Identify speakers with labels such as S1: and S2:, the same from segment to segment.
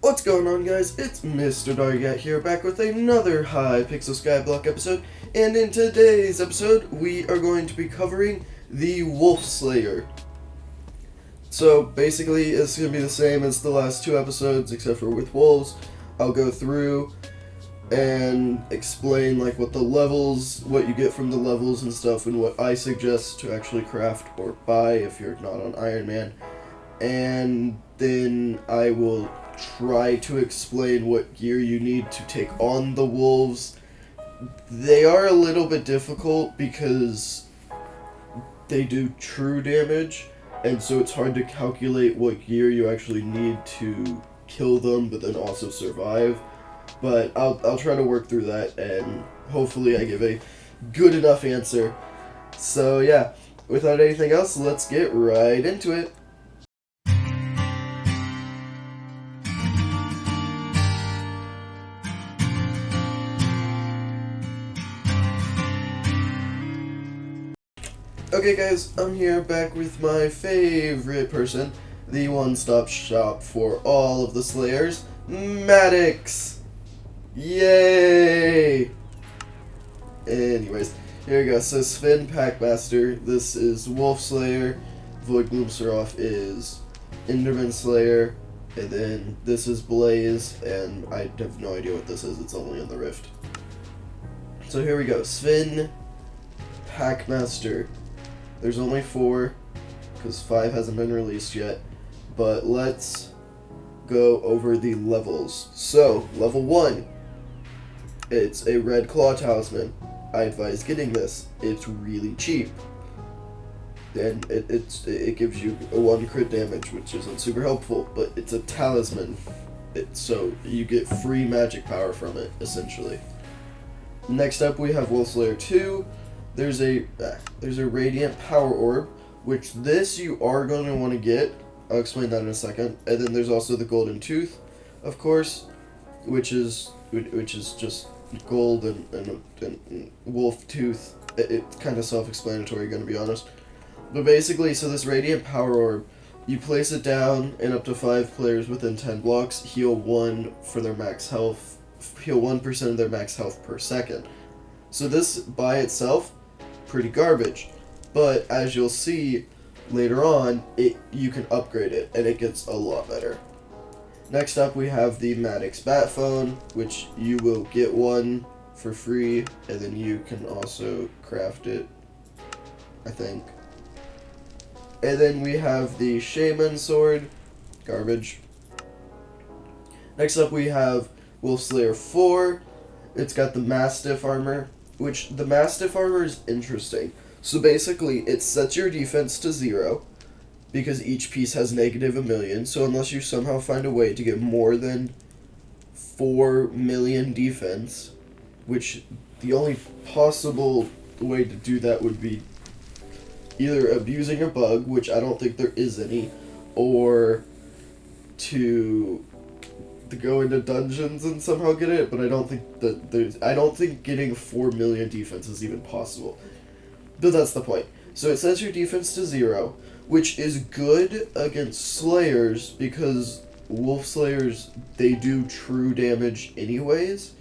S1: What's going on, guys? It's Mr. Dargat here, back with another Hypixel Skyblock episode, and in today's episode, we are going to be covering the Wolf Slayer. So, basically, it's going to be the same as the last two episodes, except for with wolves. I'll go through and explain, like, what you get from the levels and stuff, and what I suggest to actually craft or buy if you're not on Iron Man. And then I will try to explain what gear you need to take on the wolves. They are a little bit difficult because they do true damage, and so it's hard to calculate what gear you actually need to kill them but then also survive. But I'll try to work through that, and hopefully I give a good enough answer. So yeah, without anything else, let's get right into it. Okay guys, I'm here back with my favorite person, the one-stop shop for all of the Slayers, Maddox! Yay! Anyways, here we go. So Sven Packmaster, this is Wolf Slayer, Void Gloom Seraph is Enderman Slayer, and then this is Blaze, and I have no idea what this is, it's only in the Rift. So here we go, Sven Packmaster. There's only 4, because 5 hasn't been released yet, but let's go over the levels. So, level 1, it's a Red Claw Talisman. I advise getting this. It's really cheap. And it gives you a 1 crit damage, which isn't super helpful, but it's a talisman. So you get free magic power from it, essentially. Next up we have Wolf Slayer 2. There's a Radiant Power Orb, which this you are going to want to get. I'll explain that in a second. And then there's also the Golden Tooth, of course, which is just gold and wolf tooth. It's kind of self-explanatory, gonna be honest. But basically, so this Radiant Power Orb, you place it down, and up to 5 players within 10 blocks heal 1 for their max health. Heal 1% of their max health per second. So this by itself, pretty garbage, but as you'll see later on, you can upgrade it and it gets a lot better. Next up we have the Maddox Bat Phone, which you will get 1 for free, and then you can also craft it, I think. And then we have the Shaman Sword, garbage. Next up we have Wolf Slayer 4. It's got the Mastiff armor, which the Mastiff armor is interesting. So basically, it sets your defense to 0, because each piece has negative a million, so unless you somehow find a way to get more than 4 million defense, which the only possible way to do that would be either abusing a bug, which I don't think there is any, or to go into dungeons and somehow get it, but I don't think getting 4 million defense is even possible. But that's the point. So it sets your defense to 0, which is good against Slayers, because Wolf Slayers, they do true damage anyways,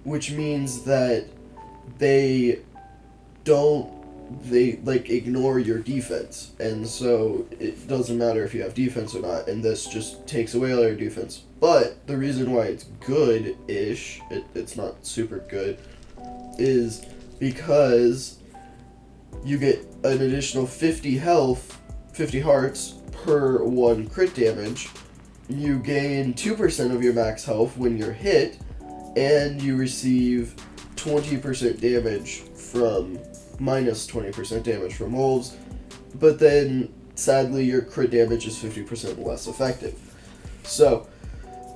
S1: which means that they ignore your defense, and so it doesn't matter if you have defense or not, and this just takes away all your defense. But the reason why it's good-ish, it's not super good, is because you get an additional 50 hearts per 1 crit damage, you gain 2% of your max health when you're hit, and you receive 20% damage from minus 20% damage from wolves, but then sadly your crit damage is 50% less effective. So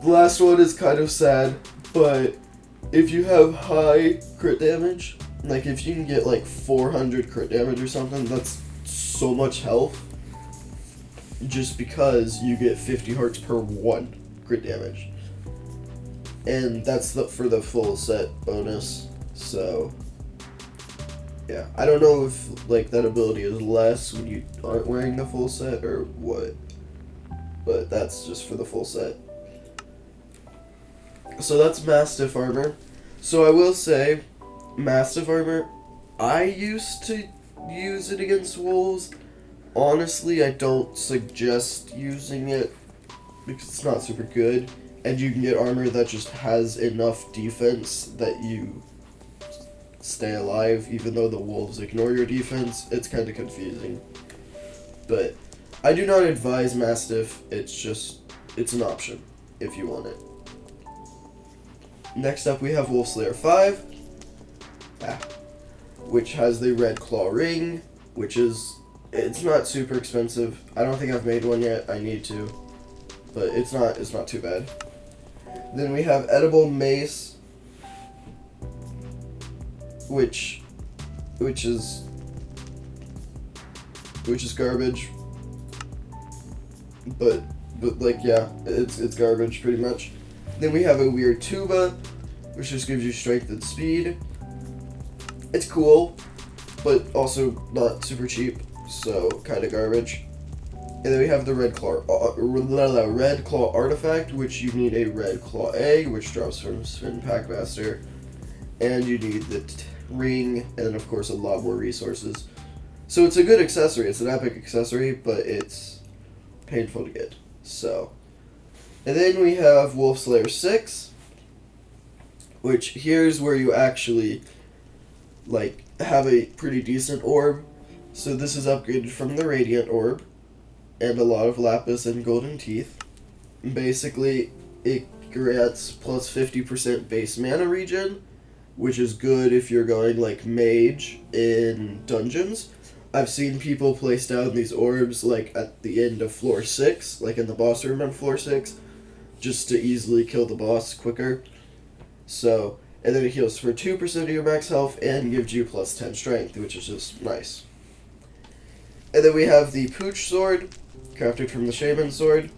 S1: the last one is kind of sad, but if you have high crit damage, like if you can get like 400 crit damage or something, that's so much health, just because you get 50 hearts per 1 crit damage, and that's for the full set bonus. So yeah, I don't know if like that ability is less when you aren't wearing the full set or what, but that's just for the full set. So that's Mastiff armor. So I will say, Mastiff armor, I used to use it against wolves. Honestly, I don't suggest using it because it's not super good. And you can get armor that just has enough defense that you stay alive, even though the wolves ignore your defense. It's kind of confusing. But I do not advise Mastiff. It's an option if you want it. Next up, we have Wolfslayer 5, which has the Red Claw Ring, it's not super expensive. I don't think I've made one yet. I need to, but it's not too bad. Then we have Edible Mace, which is garbage. But like, yeah, it's garbage pretty much. Then we have a weird tuba, which just gives you strength and speed. It's cool, but also not super cheap, so kind of garbage. And then we have the Red Claw Artifact, which you need a Red Claw egg, which drops from Spin Packmaster, and you need the ring, and then of course a lot more resources. So it's a good accessory. It's an epic accessory, but it's painful to get. So. And then we have Wolfslayer 6, which here's where you actually, like, have a pretty decent orb. So this is upgraded from the Radiant Orb, and a lot of Lapis and Golden Teeth. Basically, it grants plus 50% base mana regen, which is good if you're going, like, Mage in dungeons. I've seen people place down these orbs, like, at the end of floor 6, like in the boss room on floor 6, just to easily kill the boss quicker. So, and then it heals for 2% of your max health and gives you plus 10 strength, which is just nice. And then we have the Pooch Sword, crafted from the Shaman Sword.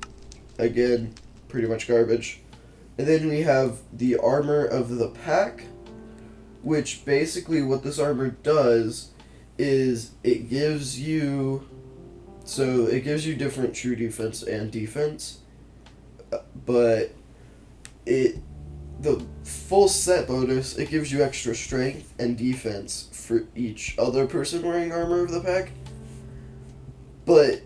S1: Again, pretty much garbage. And then we have the Armor of the Pack, which basically what this armor does is it gives you different true defense and defense. But the full set bonus, it gives you extra strength and defense for each other person wearing Armor of the Pack. But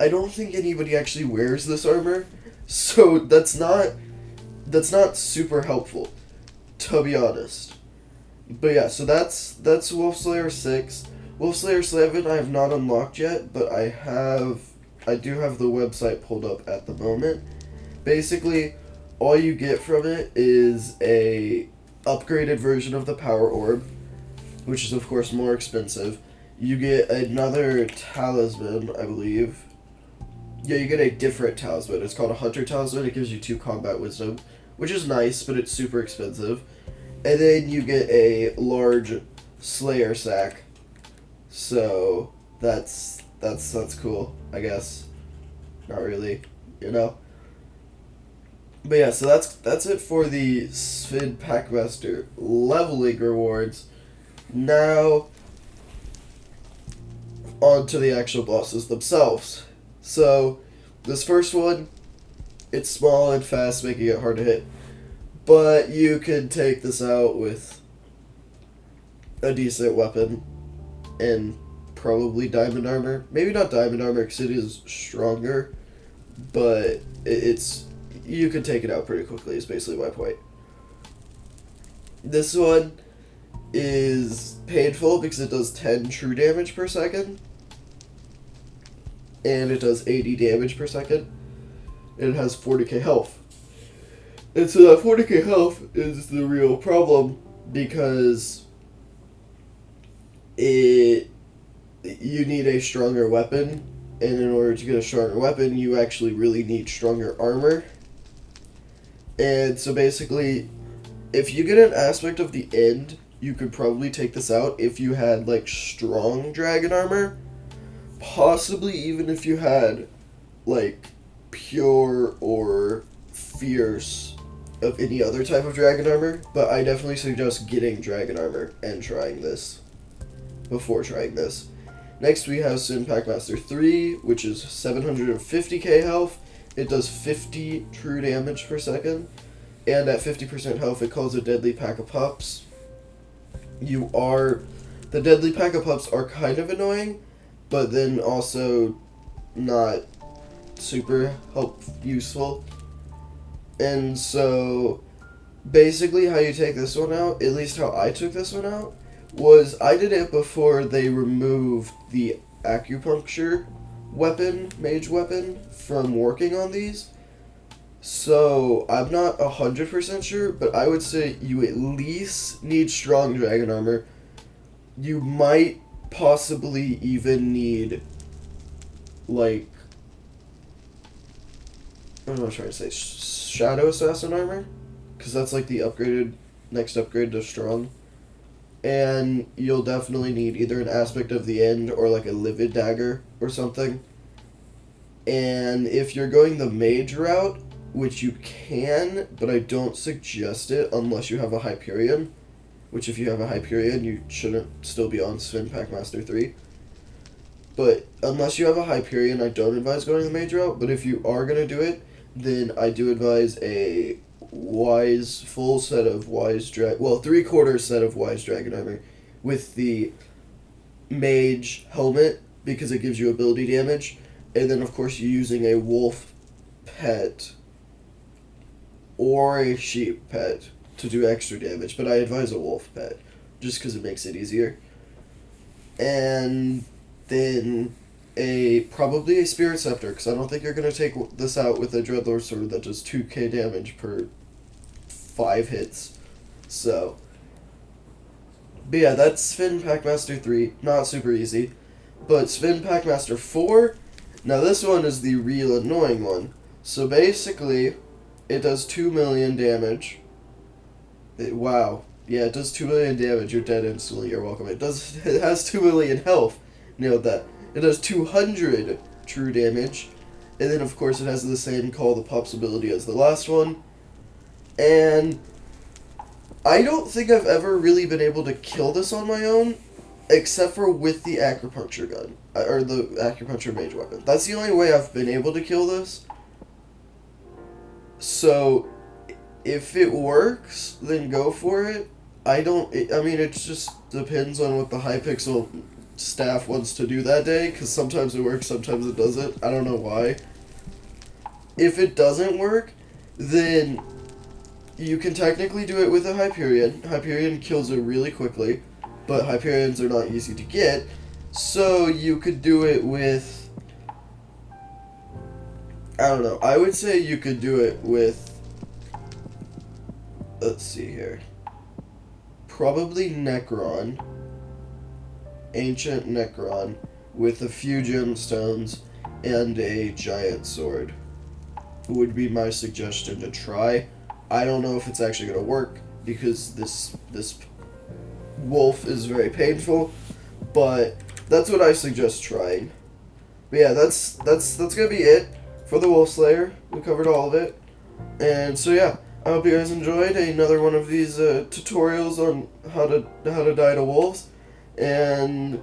S1: I don't think anybody actually wears this armor, so that's not super helpful, to be honest. But yeah, so that's Wolfslayer 6. Wolfslayer 7 I have not unlocked yet, but I do have the website pulled up at the moment. Basically, all you get from it is a upgraded version of the Power Orb, which is of course more expensive. You get another talisman, I believe. Yeah, you get a different talisman. It's called a Hunter Talisman. It gives you 2 combat wisdom, which is nice, but it's super expensive. And then you get a large Slayer sack. So that's cool, I guess. Not really, you know. But yeah, so that's it for the Spin Packmaster leveling rewards. Now, on to the actual bosses themselves. So, this first one, it's small and fast, making it hard to hit. But you can take this out with a decent weapon and probably diamond armor. Maybe not diamond armor because it is stronger, but you can take it out pretty quickly is basically my point. This one is painful because it does 10 true damage per second. And it does 80 damage per second. And it has 40k health. And so that 40k health is the real problem because you need a stronger weapon. And in order to get a stronger weapon, you actually really need stronger armor. And so basically, if you get an aspect of the end, you could probably take this out if you had, like, strong dragon armor. Possibly even if you had, like, pure or fierce of any other type of dragon armor. But I definitely suggest getting dragon armor and trying this before trying this. Next we have Spin Packmaster 3, which is 750k health. It does 50 true damage per second. and at 50% health it calls a deadly pack of pups. The deadly pack of pups are kind of annoying, but then also not super useful. And so basically how you take this one out, at least how I took this one out, was I did it before they removed the acupuncture weapon, mage weapon, from working on these. So I'm not 100% sure, but I would say you at least need strong dragon armor. You might possibly even need, like, what am I trying to say? Shadow assassin armor? Because that's like the next upgrade to strong. And you'll definitely need either an aspect of the end or like a livid dagger or something. And if you're going the mage route, which you can, but I don't suggest it unless you have a Hyperion. Which if you have a Hyperion, you shouldn't still be on Sven Packmaster 3. But unless you have a Hyperion, I don't advise going the mage route. But if you are going to do it, then I do advise a full set of 3/4 set of wise dragon armor with the mage helmet, because it gives you ability damage. And then of course you're using a wolf pet or a sheep pet to do extra damage, but I advise a wolf pet just because it makes it easier. And then probably a spirit scepter, because I don't think you're going to take this out with a dreadlord sword that does 2k damage per 5 hits. So, but yeah, that's Sven Packmaster 3, not super easy. But Sven Packmaster 4, now this one is the real annoying one. So basically, it does 2 million damage. Wow. Yeah, it does 2 million damage. You're dead instantly. You're welcome. It has 2 million health. Nailed that. It does 200 true damage. And then, of course, it has the same Call the Pups ability as the last one. And I don't think I've ever really been able to kill this on my own, except for with the acupuncture gun. Or the acupuncture mage weapon. That's the only way I've been able to kill this. So, if it works, then go for it. It just depends on what the Hypixel staff wants to do that day, because sometimes it works, sometimes it doesn't. I don't know why. If it doesn't work, then you can technically do it with a Hyperion. Hyperion kills it really quickly, but Hyperions are not easy to get, so you could do it with, I don't know, I would say you could do it with, let's see here, probably Necron, Ancient Necron, with a few gemstones and a giant sword would be my suggestion to try. I don't know if it's actually going to work, because this wolf is very painful, but that's what I suggest trying. But yeah, that's gonna be it for the Wolf Slayer. We covered all of it, and so yeah, I hope you guys enjoyed another one of these tutorials on how to die to wolves, and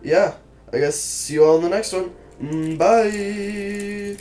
S1: yeah, I guess see you all in the next one. Bye.